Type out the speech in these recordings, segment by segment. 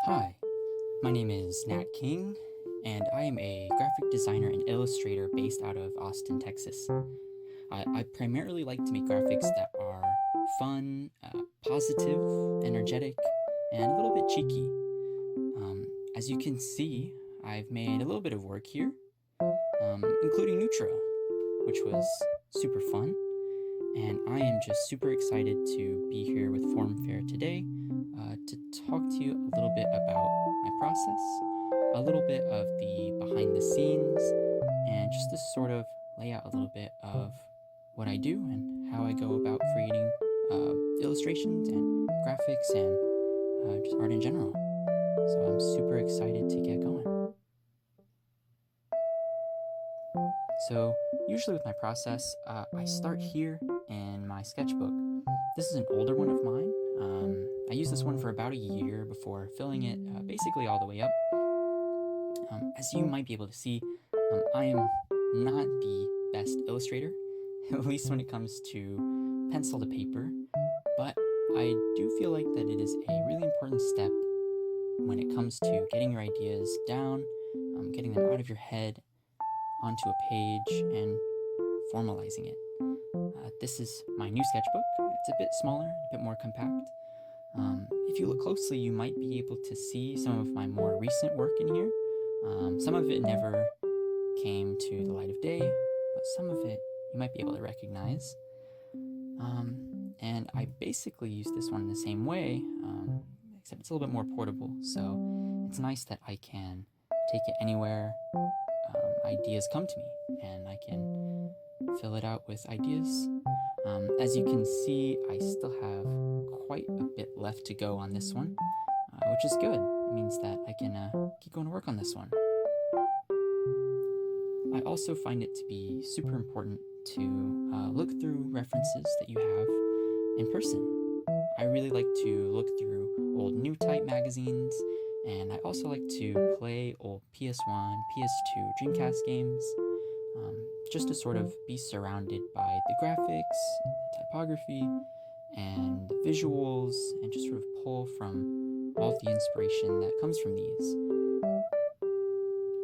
Hi, my name is Nat King, and I am a graphic designer and illustrator based out of Austin, Texas. I primarily like to make graphics that are fun, positive, energetic, and a little bit cheeky. As you can see, I've made a little bit of work here, including Nutra, which was super fun. And I am just super excited to be here with Formfair today to talk to you a little bit about my process, a little bit of the behind the scenes, and just to sort of lay out a little bit of what I do and how I go about creating illustrations and graphics and just art in general. So I'm super excited to get going. So usually with my process, I start here in my sketchbook. This is an older one of mine. I used this one for about a year before filling it basically all the way up. As you might be able to see, I am not the best illustrator, at least when it comes to pencil to paper, but I do feel like that it is a really important step when it comes to getting your ideas down, getting them out of your head onto a page and formalizing it. This is my new sketchbook. It's a bit smaller, a bit more compact. If you look closely, you might be able to see some of my more recent work in here. Some of it never came to the light of day, but some of it you might be able to recognize. And I basically use this one in the same way, except it's a little bit more portable, so it's nice that I can take it anywhere ideas come to me, and I can fill it out with ideas. As you can see, I still have quite a bit left to go on this one, which is good. It means that I can keep going to work on this one. I also find it to be super important to look through references that you have in person. I really like to look through old New Type magazines, and I also like to play old PS1, PS2, Dreamcast games, just to sort of be surrounded by the graphics, the typography, and the visuals, and just sort of pull from all of the inspiration that comes from these.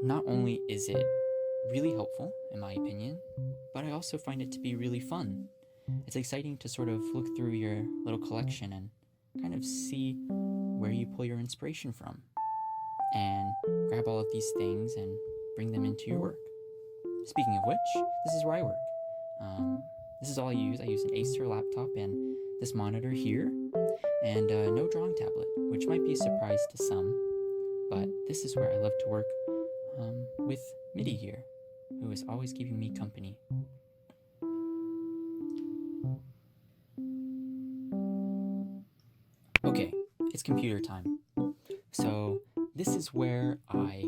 Not only is it really helpful, in my opinion, but I also find it to be really fun. It's exciting to sort of look through your little collection and kind of see where you pull your inspiration from, and grab all of these things and bring them into your work. Speaking of which, this is where I work. This is all I use. I use an Acer laptop and this monitor here, and no drawing tablet, which might be a surprise to some, but this is where I love to work with MIDI here, who is always keeping me company. Okay, it's computer time. So this is where I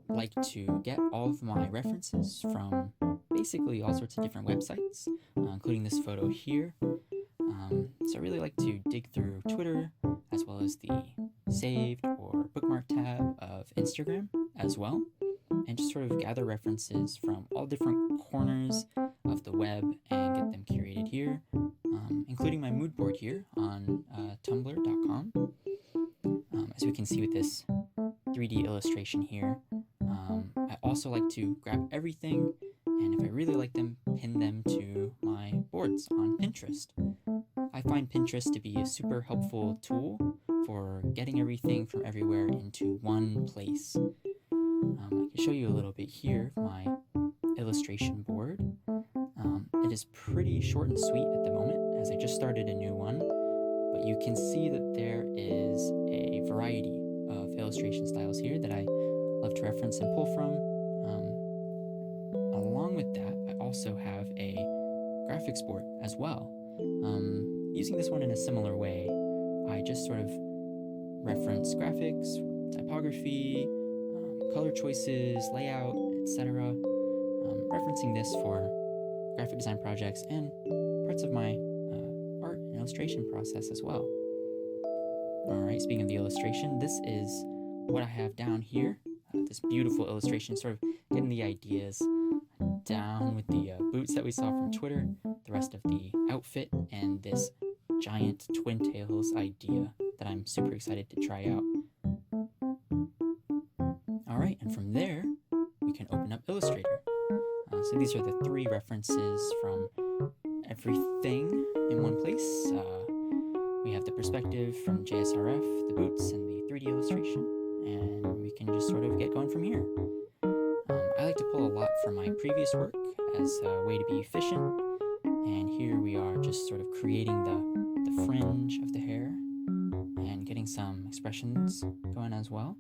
like to get all of my references from basically all sorts of different websites, including this photo here. So I really like to dig through Twitter, as well as the saved or bookmark tab of Instagram as well, and just sort of gather references from all different corners of the web and get them curated here, including my mood board here on tumblr.com. As we can see with this 3D illustration here, I also like to grab everything, and if I really like them, pin them to my boards on Pinterest. I find Pinterest to be a super helpful tool for getting everything from everywhere into one place. I can show you a little bit here of my illustration board. It is pretty short and sweet at the moment, as I just started a new one, but you can see that there is a variety of illustration styles here that I love to reference and pull from. Along with that, I also have a graphics board as well. Using this one in a similar way, I just sort of reference graphics, typography, color choices, layout, etc. Referencing this for graphic design projects and parts of my art and illustration process as well. Alright, speaking of the illustration, this is what I have down here. This beautiful illustration, sort of getting the ideas down with the boots that we saw from Twitter, the rest of the outfit, and this giant Twin Tails idea that I'm super excited to try out. All right, and from there, we can open up Illustrator. So these are the 3 references from everything in one place. We have the perspective from JSRF, the boots, and the 3D illustration, and we can just sort of get going from here. I like to pull a lot from my previous work as a way to be efficient, and here we are just sort of creating the fringe of the hair and getting some expressions going as well.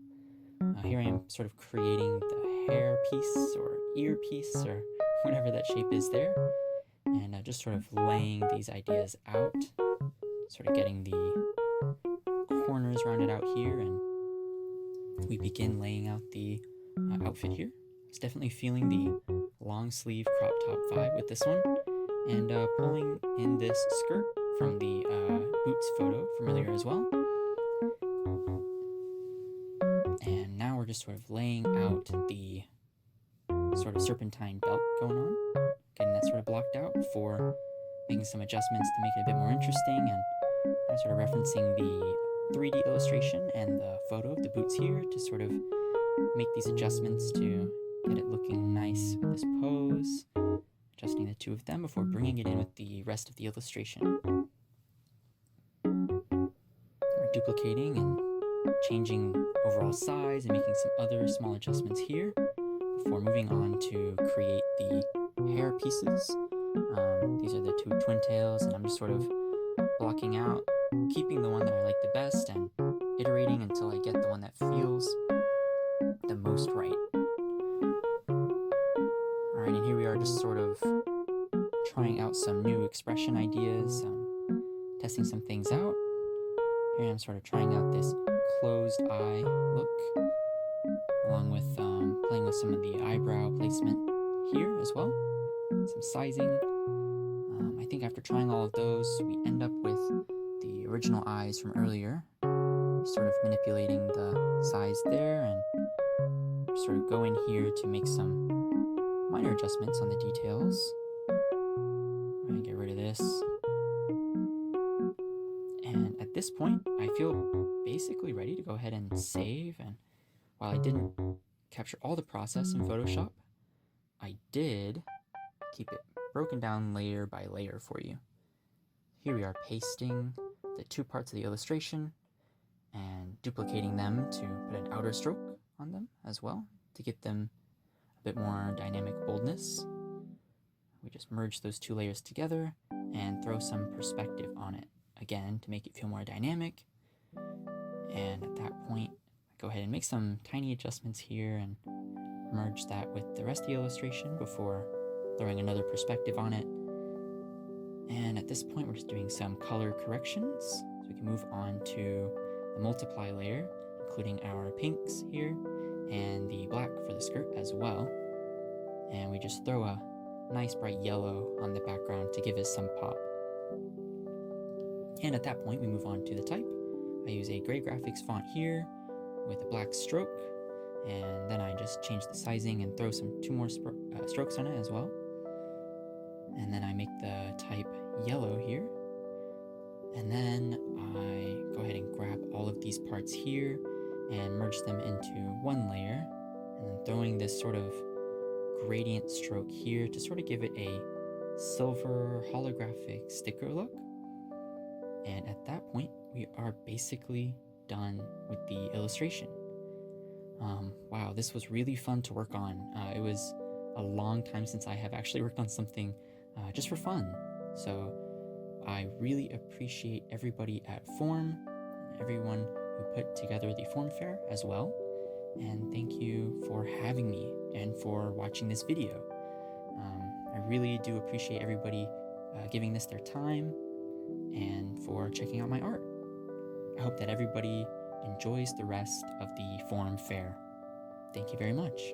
Here I am sort of creating the hair piece or ear piece or whatever that shape is there, and just sort of laying these ideas out, sort of getting the corners rounded out here, and we begin laying out the outfit here. It's definitely feeling the long sleeve crop top vibe with this one, and pulling in this skirt from the boots photo from earlier as well. And now we're just sort of laying out the sort of serpentine belt going on, getting that sort of blocked out before making some adjustments to make it a bit more interesting, and sort of referencing the 3D illustration and the photo of the boots here to sort of make these adjustments to get it looking nice with this pose, adjusting the 2 of them before bringing it in with the rest of the illustration. We're duplicating and changing overall size and making some other small adjustments here before moving on to create the hair pieces. These are the 2 twin tails, and I'm just sort of blocking out, keeping the one that I like the best and iterating until I get the one that feels the most right. Alright, and here we are just sort of trying out some new expression ideas, testing some things out. Here I'm sort of trying out this closed eye look, along with playing with some of the eyebrow placement here as well, some sizing. I think after trying all of those, we end up with the original eyes from earlier, sort of manipulating the size there, and sort of go in here to make some minor adjustments on the details. I'm going to get rid of this. And at this point, I feel basically ready to go ahead and save. And while I didn't capture all the process in Photoshop, I did keep it broken down layer by layer for you. Here we are pasting the 2 parts of the illustration and duplicating them to put an outer stroke on them as well to give them a bit more dynamic boldness. We just merge those 2 layers together and throw some perspective on it again to make it feel more dynamic. And at that point, go ahead and make some tiny adjustments here and merge that with the rest of the illustration before throwing another perspective on it. And at this point, we're just doing some color corrections, so we can move on to the multiply layer, including our pinks here and the black for the skirt as well. And we just throw a nice bright yellow on the background to give us some pop. And at that point, we move on to the type. I use a Gray Graphics font here with a black stroke, and then I just change the sizing and throw some 2 more strokes on it as well. And then I make the type yellow here, and then I go ahead and grab all of these parts here and merge them into one layer, and then throwing this sort of gradient stroke here to sort of give it a silver holographic sticker look. And at that point, we are basically done with the illustration. Wow, this was really fun to work on. It was a long time since I have actually worked on something just for fun. So I really appreciate everybody at Form, and everyone who put together the Form Fair as well. And thank you for having me and for watching this video. I really do appreciate everybody giving this their time and for checking out my art. I hope that everybody enjoys the rest of the Form Fair. Thank you very much.